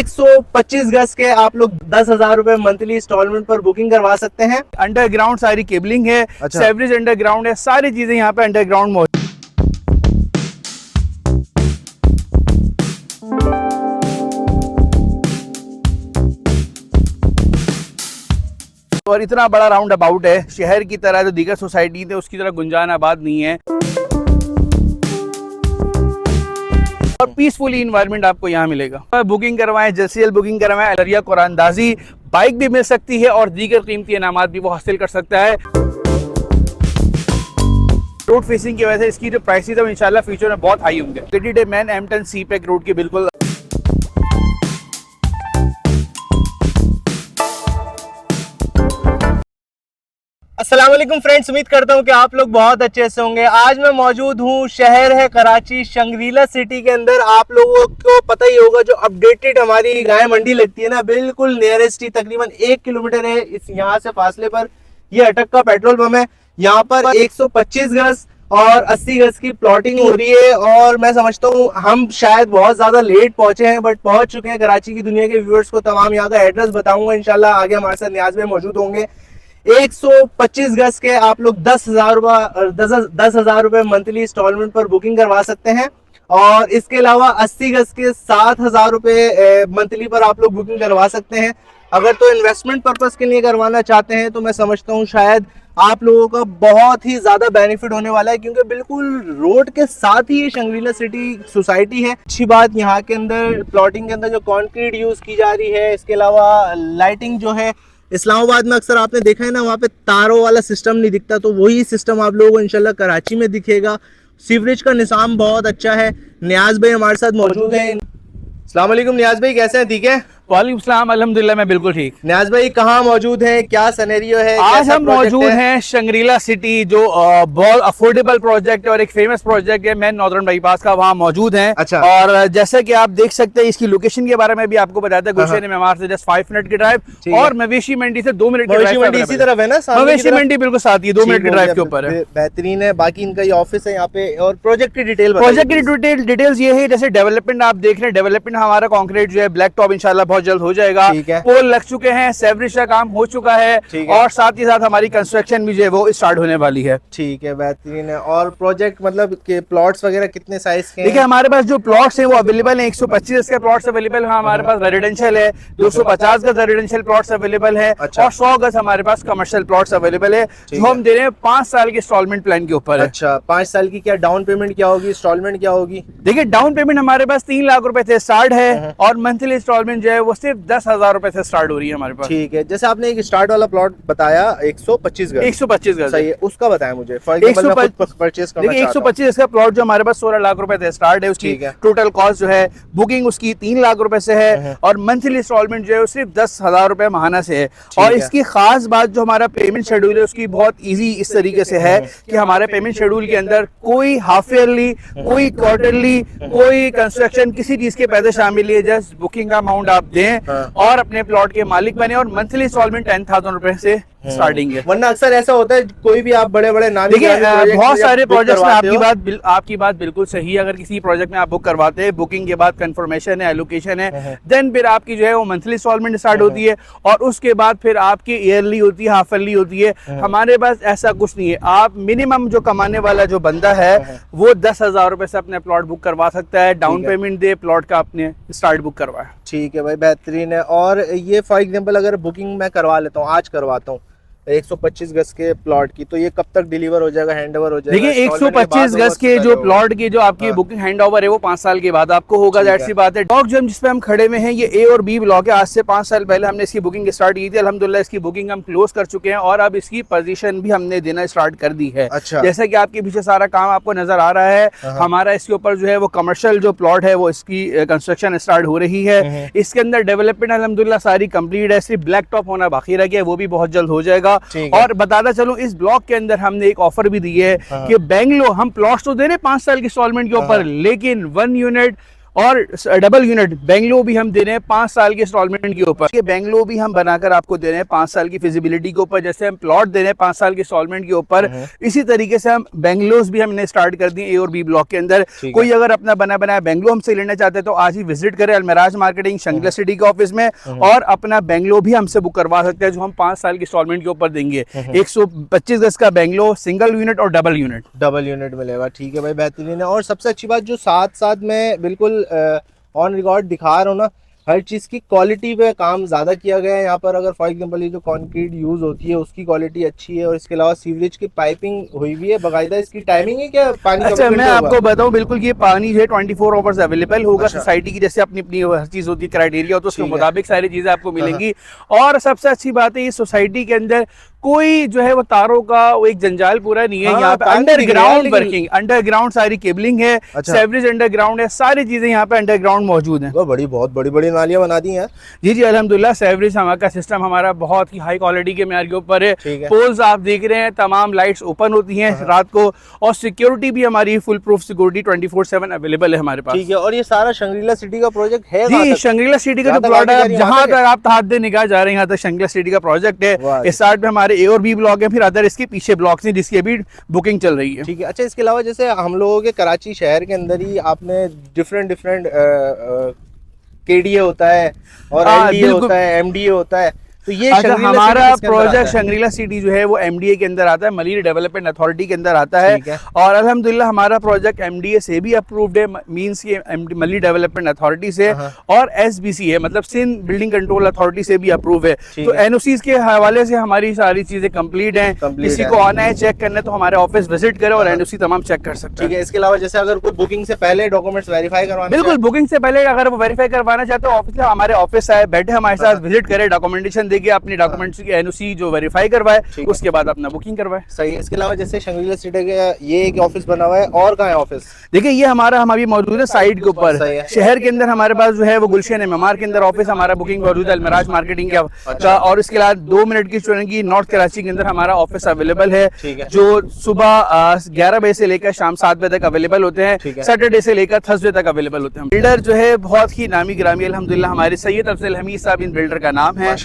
125 गज के आप लोग 10,000 रुपए मंथली इंस्टॉलमेंट पर बुकिंग करवा सकते हैं। अंडरग्राउंड सारी केबलिंग है, सेवरेज अंडरग्राउंड है, सारी चीजें यहाँ पे अंडरग्राउंड मौजूद। और इतना बड़ा राउंड अबाउट है, शहर की तरह जो दीगर सोसाइटी थे उसकी तरह गुंजान आबाद नहीं है, और पीसफुली इन्वायरमेंट आपको यहाँ मिलेगा। बुकिंग करवाएं, जल्द बुकिंग करवाएं। अलरिया कुरानदाजी बाइक भी मिल सकती है और दीगर कीमती इनामात भी वो हासिल कर सकता है। रोड फेसिंग की वजह से इसकी जो प्राइसेस है इंशाल्लाह फ्यूचर में बहुत हाई होंगे। पेटीडे मैन एम्पटन सी पैक रोड के बिल्कुल। अस्सलाम वालेकुम फ्रेंड्स, उम्मीद करता हूँ कि आप लोग बहुत अच्छे से होंगे। आज मैं मौजूद हूँ, शहर है कराची, शंग्रीला सिटी के अंदर। आप लोगों को पता ही होगा जो अपडेटेड हमारी गाय मंडी लगती है ना, बिल्कुल नियरेस्ट ही तकरीबन 1 किलोमीटर है इस यहाँ से फासले पर ये अटक का पेट्रोल पंप है। यहाँ पर 125 गज और 80 गज की प्लॉटिंग हो रही है। और मैं समझता हूँ हम शायद बहुत ज्यादा लेट पहुंचे हैं, बट पहुंच चुके हैं। कराची की दुनिया के व्यूअर्स को तमाम यहाँ का एड्रेस बताऊंगा इंशाल्लाह। आगे हमारे साथ नियाज में मौजूद होंगे। 125 गज के आप लोग 10,000 रुपए मंथली इंस्टॉलमेंट पर बुकिंग करवा सकते हैं। और इसके अलावा 80 गज के 7,000 रुपए मंथली पर आप लोग बुकिंग करवा सकते हैं। अगर तो इन्वेस्टमेंट पर्पस के लिए करवाना चाहते हैं तो मैं समझता हूँ शायद आप लोगों का बहुत ही ज्यादा बेनिफिट होने वाला है, क्योंकि बिल्कुल रोड के साथ ही ये शंग्रीला सिटी सोसाइटी है। अच्छी बात यहाँ के अंदर प्लॉटिंग के अंदर जो कंक्रीट यूज की जा रही है, इसके अलावा लाइटिंग जो है, इस्लामाबाद में अक्सर आपने देखा है ना, वहाँ पे तारों वाला सिस्टम नहीं दिखता, तो वही सिस्टम आप लोगों को इंशाल्लाह कराची में दिखेगा। सीवरेज का निज़ाम बहुत अच्छा है। नियाज भाई हमारे साथ मौजूद है। अस्सलाम वालेकुम नियाज भाई, कैसे हैं? ठीक है। वालेकुम सलाम, अल्हम्दुलिल्लाह मैं बिल्कुल ठीक। नियाज भाई कहाँ मौजूद है, क्या सिनेरियो है? आज हम मौजूद हैं शंग्रीला सिटी, जो बहुत अफोर्डेबल प्रोजेक्ट है और एक फेमस प्रोजेक्ट है मेन नॉर्दर्न बाईपास का, वहाँ मौजूद हैं। अच्छा। और जैसे कि आप देख सकते हैं इसकी लोकेशन के बारे में भी आपको बताया था। गुलशन मेमार से जस्ट 5 मिनट की ड्राइव और मवेशी मंडी से 2 मिनट की ड्राइव। इसी तरफ है ना, मवेशी मंडी बिल्कुल साथ ही 2 मिनट की ड्राइव के ऊपर है। बेहतरीन है। बाकी इनका ये ऑफिस है यहाँ पे। और प्रोजेक्ट की डिटेल्स ये है, जैसे डेवलपमेंट आप देख रहे हैं, डेवलपमेंट हमारा कॉन्क्रीट जो है ब्लैक टॉप इंशाल्लाह बहुत जल्द हो जाएगा। पोल लग चुके हैं, सेवरेज का काम हो चुका है और साथ ही साथ हमारी कंस्ट्रक्शन भी जो है वो स्टार्ट होने वाली है। ठीक है, बेहतरीन है। और प्रोजेक्ट मतलब के प्लॉट्स वगैरह कितने साइज के हैं? देखिए हमारे पास जो प्लॉट्स हैं वो अवेलेबल हैं, 125 के प्लॉट्स अवेलेबल है हमारे पास। रेजिडेंशियल है 250 गज रेजिडेंशियल प्लॉट्स अवेलेबल है। अच्छा। और 100 गज हमारे पास कमर्शियल प्लॉट्स अवेलेबल है, जो हम दे रहे हैं 5 साल के इंस्टॉलमेंट प्लान के ऊपर है। अच्छा, 5 साल की। क्या डाउन पेमेंट क्या होगी, इंस्टॉलमेंट क्या होगी? देखिए डाउन पेमेंट हमारे पास 3 लाख रुपए से स्टार्ट है और मंथली इंस्टॉलमेंट जो है वो सिर्फ 10,000 रुपए से स्टार्ट हो रही है हमारे पास। ठीक है। जैसे आपने एक स्टार्ट वाला प्लॉट बताया 125 गज, 125 गज सही है, उसका बताया मुझे। फॉर एग्जांपल मैं खुद परचेज करना देखिए 125 का प्लॉट जो हमारे पास 16 लाख रुपए से स्टार्ट है। उसकी टोटल कॉस्ट जो है बुकिंग उसकी 3 लाख रुपए से है और मंथली इंस्टॉलमेंट जो है वो सिर्फ 10,000 रुपए महाना से है। और इसकी खास बात जो हमारा पेमेंट शेड्यूल है उसकी बहुत इजी इस तरीके से है कि हमारे पेमेंट शेड्यूल के अंदर कोई हाफ ईयरली, कोई क्वार्टरली, कोई कंस्ट्रक्शन किसी चीज के पैसे शामिल है। जस्ट बुकिंग का अमाउंट आप दें और अपने प्लॉट के मालिक बने। और मंथली इंस्टॉलमेंट 10,000 रुपए से स्टार्टिंग है। वरना अक्सर ऐसा होता है कोई भी आप बड़े बड़े नाम, देखिए बहुत सारे प्रोजेक्ट्स में आपकी बात बिल्कुल सही है। अगर किसी प्रोजेक्ट में आप बुक करवाते हैं, बुकिंग के बाद कंफर्मेशन है, एलोकेशन है, देन फिर आपकी जो है वो मंथली इंस्टॉलमेंट स्टार्ट होती है और उसके बाद फिर आपकी ईयरली होती है, हाफ ईयरली होती है। हमारे पास ऐसा कुछ नहीं है। आप मिनिमम जो कमाने वाला जो बंदा है वो 10,000 रुपए से अपने प्लॉट बुक करवा सकता है। डाउन पेमेंट दे, प्लॉट का अपने स्टार्ट बुक करवाए। ठीक है भाई, बेहतरीन है। और ये फॉर एग्जाम्पल अगर बुकिंग मैं करवा लेता हूँ, आज करवाता हूँ 125 गज के प्लॉट की, तो ये कब तक डिलीवर हो जाएगा, हैंड ओवर हो जाएगा? देखिए 125 गज के जो प्लॉट की जो आपकी बुकिंग हैंड ओवर है वो 5 साल के बाद आपको होगा। जाहिर सी बात है। ब्लॉक जो जिसपे हम खड़े में हैं ये ए और बी ब्लॉक है। आज से 5 साल पहले हमने इसकी बुकिंग स्टार्ट की थी। अल्हम्दुलिल्लाह इसकी बुकिंग हम क्लोज कर चुके हैं और अब इसकी पोजीशन भी हमने देना स्टार्ट कर दी है। अच्छा। जैसे कि आपके पीछे सारा काम आपको नजर आ रहा है, हमारा इसके ऊपर जो है वो कमर्शियल जो प्लॉट है वो इसकी कंस्ट्रक्शन स्टार्ट हो रही है। इसके अंदर डेवलपमेंट अल्हम्दुलिल्लाह सारी कंप्लीट है, सिर्फ ब्लैक टॉप होना बाकी रह गया, वो भी बहुत जल्द हो जाएगा। और बताता चलूं इस ब्लॉक के अंदर हमने एक ऑफर भी दी है कि बेंगलोर हम प्लॉट्स तो दे रहे 5 साल की इंस्टॉलमेंट के ऊपर, लेकिन 1 यूनिट और डबल यूनिट बेंगलो भी हम दे रहे हैं 5 साल के इंस्टॉलमेंट के ऊपर। ये बेंगलो भी हम बनाकर आपको दे रहे हैं 5 साल की फिजिबिलिटी के ऊपर। जैसे हम प्लॉट दे रहे हैं 5 साल के इंस्टॉलमेंट के ऊपर, इसी तरीके से हम बेंगलोस भी हमने स्टार्ट कर दिए ए और बी ब्लॉक के अंदर। कोई अगर अपना बना बनाया बेंगलो हमसे लेना चाहते हैं तो आज ही विजिट करें अलमराज मार्केटिंग शंग्रिला सिटी के ऑफिस में, और अपना बेंगलो भी हमसे बुक करवा सकते हैं, जो हम 5 साल के इंस्टॉलमेंट के ऊपर देंगे। 125 गज का बेंगलो, सिंगल यूनिट और डबल यूनिट मिलेगा। ठीक है भाई, बेहतरीन है। और सबसे अच्छी बात जो साथ साथ मैं बिल्कुल ऑन रिकॉर्ड दिखा रहा हूँ ना, हर चीज़ की क्वालिटी पे काम ज़्यादा किया गया है यहाँ पर। अगर फॉर एग्जांपल ये जो कंक्रीट यूज़ होती है उसकी क्वालिटी अच्छी है, और इसके अलावा सीवरेज की पाइपिंग हुई हुई है बाकायदा। इसकी टाइमिंग है क्या पानी? अच्छा, मैं आपको बताऊं, बिल्कुल ये पानी जो है 24 आवर्स अवेलेबल होगा। सोसाइटी की जैसे अपनी अपनी हर चीज़ होती है, क्राइटेरिया होता है, उसके मुताबिक सारी चीज़ें आपको मिलेंगी। और सबसे अच्छी बात है, इस सोसाइटी के अंदर कोई जो है वो तारों का वो एक जंजाल पूरा नहीं है। यहाँ पे अंडरग्राउंड वर्किंग, अंडरग्राउंड सारी केबलिंग है, सीवरेज अंडरग्राउंड है, सारी चीजें यहाँ पे अंडरग्राउंड मौजूद हैं। बहुत बड़ी बड़ी नालियां बना दी हैं। जी अल्हम्दुलिल्लाह, सीवरेज हमारा सिस्टम हमारा बहुत ही हाई क्वालिटी के मेयार के ऊपर है। पोल्स आप देख रहे हैं, तमाम लाइट्स ओपन होती हैं रात को, और सिक्योरिटी भी हमारी फुल प्रूफ सिक्योरिटी 24/7 अवेलेबल है हमारे पास। ठीक है। और ये सारा शंग्रीला सिटी का प्रोजेक्ट है? जी, शंग्रीला सिटी का जो प्लॉट है, जहाँ तक आप हाथ दे निगाह जा रहे हैं, यहाँ तक शंग्रीला सिटी का प्रोजेक्ट है। इस साइड में हमारे ए और बी ब्लॉक है, फिर अदर इसके पीछे ब्लॉक्स हैं जिसकी अभी बुकिंग चल रही है। ठीक है। अच्छा, इसके अलावा जैसे हम लोगों के कराची शहर के अंदर ही आपने डिफरेंट केडीए होता है और एनडीए होता है, एमडीए होता है, तो ये हमारा प्रोजेक्ट शंग्रीला सिटी जो है वो एमडीए के अंदर आता है, मलिर डेवलपमेंट अथॉरिटी के अंदर आता है। और अल्हम्दुलिल्लाह हमारा प्रोजेक्ट एमडीए से भी अप्रूव्ड है, मींस ये मलिर डेवलपमेंट अथॉरिटी से, और एसबीसी है, मतलब सिंध बिल्डिंग कंट्रोल अथॉरिटी से भी अप्रूव है। तो एनओसीज के हवाले से हमारी सारी चीजें कंप्लीट हैं। किसी को आना है चेक करना है तो हमारे ऑफिस विजिट करें और एनओसी तमाम चेक कर सकते हैं। ठीक है। इसके अलावा जैसे अगर कोई बुकिंग से पहले डॉक्यूमेंट्स वेरीफाई करवाना, बिल्कुल बुकिंग से पहले अगर वो वेरीफाई करवाना चाहते हो ऑफिस, हमारे ऑफिस आए, बैठे हमारे साथ विजिट करें, डॉक्यूमेंटेशन देके अपनी डॉक्यूमेंट्स की एनओसी जो वेरीफाई करवाए, उसके बाद अपना बुकिंग करवाए। सही है। इसके अलावा जैसे शंग्रीला सिटी का ये एक ऑफिस बना हुआ है, और कहाँ है ऑफिस? देखिए, ये हमारा हम अभी मौजूद है साइड के ऊपर। शहर के अंदर हमारे पास जो है वो गुलशन है मेमार के अंदर ऑफिस हमारा बुकिंग मौजूद है, अलमराज मार्केटिंग का। और इसके अलावा 2 मिनट की चुनेंगी नॉर्थ कराची के अंदर हमारा ऑफिस अवेलेबल है, जो सुबह 11 बजे से लेकर शाम 7 बजे तक अवेलेबल होते हैं, सैटरडे से लेकर थर्सडे तक अवेलेबल होते हैं। बिल्डर जो है बहुत ही नामी ग्रामी अल्हम्दुलिल्लाह हमारे सैयद अफजल हमीद साहब इन बिल्डर का नाम है,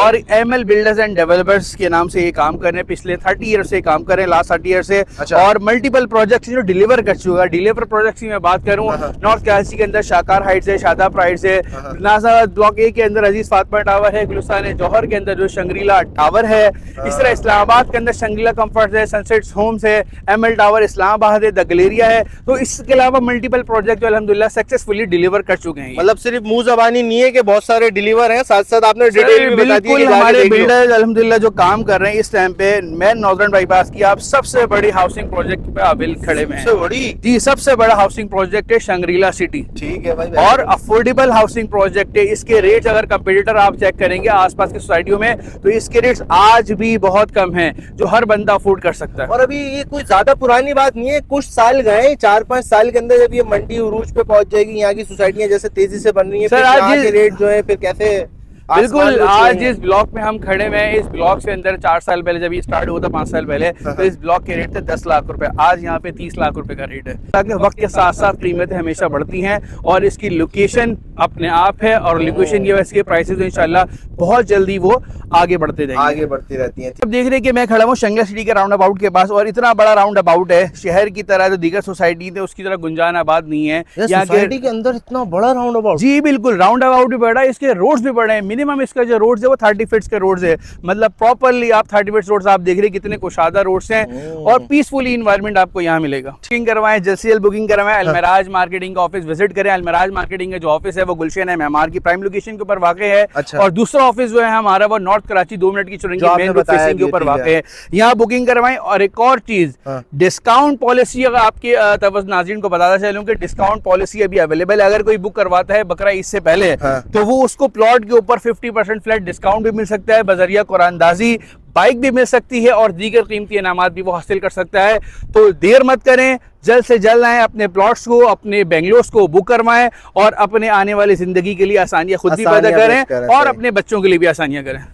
और एमएल बिल्डर्स एंड डेवलपर्स के नाम से ये काम कर रहे हैं। पिछले 30 ईयर से काम कर रहे हैं, लास्ट 30 ईयर से। और मल्टीपल प्रोजेक्ट्स जो डिलीवर कर चुका है। डिलीवर प्रोजेक्ट्स की मैं बात करूं, नॉर्थ कराची के अंदर शाकार हाइट्स है, शादाब हाइट्स है, नाज़ाबाद ब्लॉक ए के अंदर अजीज फातिमा टावर है, गुलिस्तान जौहर के अंदर जो शंग्रीला टावर है, इस तरह इस्लामाबाद के अंदर शंग्रीला कंफर्ट है, सनसेट होम्स है, एमएल टावर इस्लामाबाद है, द गलेरिया है। तो इसके अलावा मल्टीपल प्रोजेक्ट जो अल्हम्दुलिल्लाह सक्सेसफुली डिलीवर कर चुके हैं। मतलब सिर्फ मुंह ज़बानी नहीं है कि बहुत सारे डिलीवर हैं, साथ साथ आपने डिटेल भी बता दी। हमारे बिल्डर अल्हम्दुलिल्लाह जो काम कर रहे हैं इस टाइम पे मेन नॉर्दर्न बाईपास की आप सबसे बड़ी हाउसिंग प्रोजेक्ट पे अवेल खड़े हुए हैं। सबसे बड़ी? जी, सबसे बड़ा हाउसिंग प्रोजेक्ट है शंग्रीला सिटी। ठीक है भाई। और अफोर्डेबल हाउसिंग प्रोजेक्ट है। इसके रेट अगर कंपटीटर आप चेक करेंगे आसपास की सोसाइटियों में, तो इसके रेट्स आज भी बहुत कम हैं, जो हर बंदा अफोर्ड कर सकता है। और अभी ये कोई ज्यादा पुरानी बात नहीं है, कुछ साल गए, 4-5 साल के अंदर जब ये मंडी उरूज पे पहुंच जाएगी, यहाँ की सोसाइटियां जैसे तेजी से बन रही है, सर आज रेट जो है फिर कैसे? बिल्कुल, आज जिस ब्लॉक में हम खड़े हुए हैं, इस ब्लॉक से अंदर 4 साल पहले जब ये स्टार्ट हुआ था, 5 साल पहले, तो इस ब्लॉक के रेट थे 10 लाख रुपए। आज यहाँ पे 30 लाख रुपए का रेट है। ताकि वक्त के साथ साथ कीमतें हमेशा बढ़ती हैं, और इसकी लोकेशन अपने आप है, और लोकेशन की वजह से प्राइसेस इंशाल्लाह बहुत जल्दी वो आगे बढ़ती रहती हैं। अब देख रहे हैं कि मैं खड़ा हूँ शंग्रीला सिटी के राउंड अबाउट के पास, और इतना बड़ा राउंड अबाउट है। शहर की तरह जो दीगर सोसाइटी थे उसकी तरह गुंजान आबाद नहीं है यहाँ के अंदर इतना बड़ा राउंड अबाउट। जी बिल्कुल, राउंड अबाउट भी बड़ा है, इसके रोड्स भी बड़े हैं। मिनिमम इसका जो रोड्स है वो 30 फीट के रोड्स है, मतलब प्रॉपरली आप 30 फीट रोड्स आप देख रहे हैं कितने कुशादा रोड्स हैं, और पीसफुली इन्वायरमेंट आपको यहाँ मिलेगा। बुकिंग करवाएं, जल्द बुकिंग करवाएं, अलमराज मार्केटिंग का ऑफिस विजिट करें। अलमराज मार्केटिंग का जो ऑफिस है वो गुलशन है मेमार की प्राइम लोकेशन के ऊपर वाक़ है। और दूसरा ऑफिस जो है हमारा वो नॉर्थ कराची 2 मिनट की चुनेंगी मेन रोड फेसिंग के ऊपर वाक़ है, यहाँ बुकिंग करवाएं। और एक और चीज, डिस्काउंट पॉलिसी अगर आपके तवज्जो नाज़रीन को बताता चलूं कि डिस्काउंट पॉलिसी अभी अवेलेबल है। अगर कोई बुक करवाता है बकरा ईद से पहले, तो वो उसको प्लॉट के ऊपर 50% फ्लैट डिस्काउंट भी मिल सकता है, बजरिया कुरानदाजी बाइक भी मिल सकती है, और दीगर कीमती इनामात भी वो हासिल कर सकता है। तो देर मत करें, जल्द से जल्द आएं, अपने प्लॉट्स को, अपने बेंगलोस को बुक करवाएं, और अपने आने वाली जिंदगी के लिए आसानियां खुद भी पैदा करें, और अपने बच्चों के लिए भी आसानियां करें।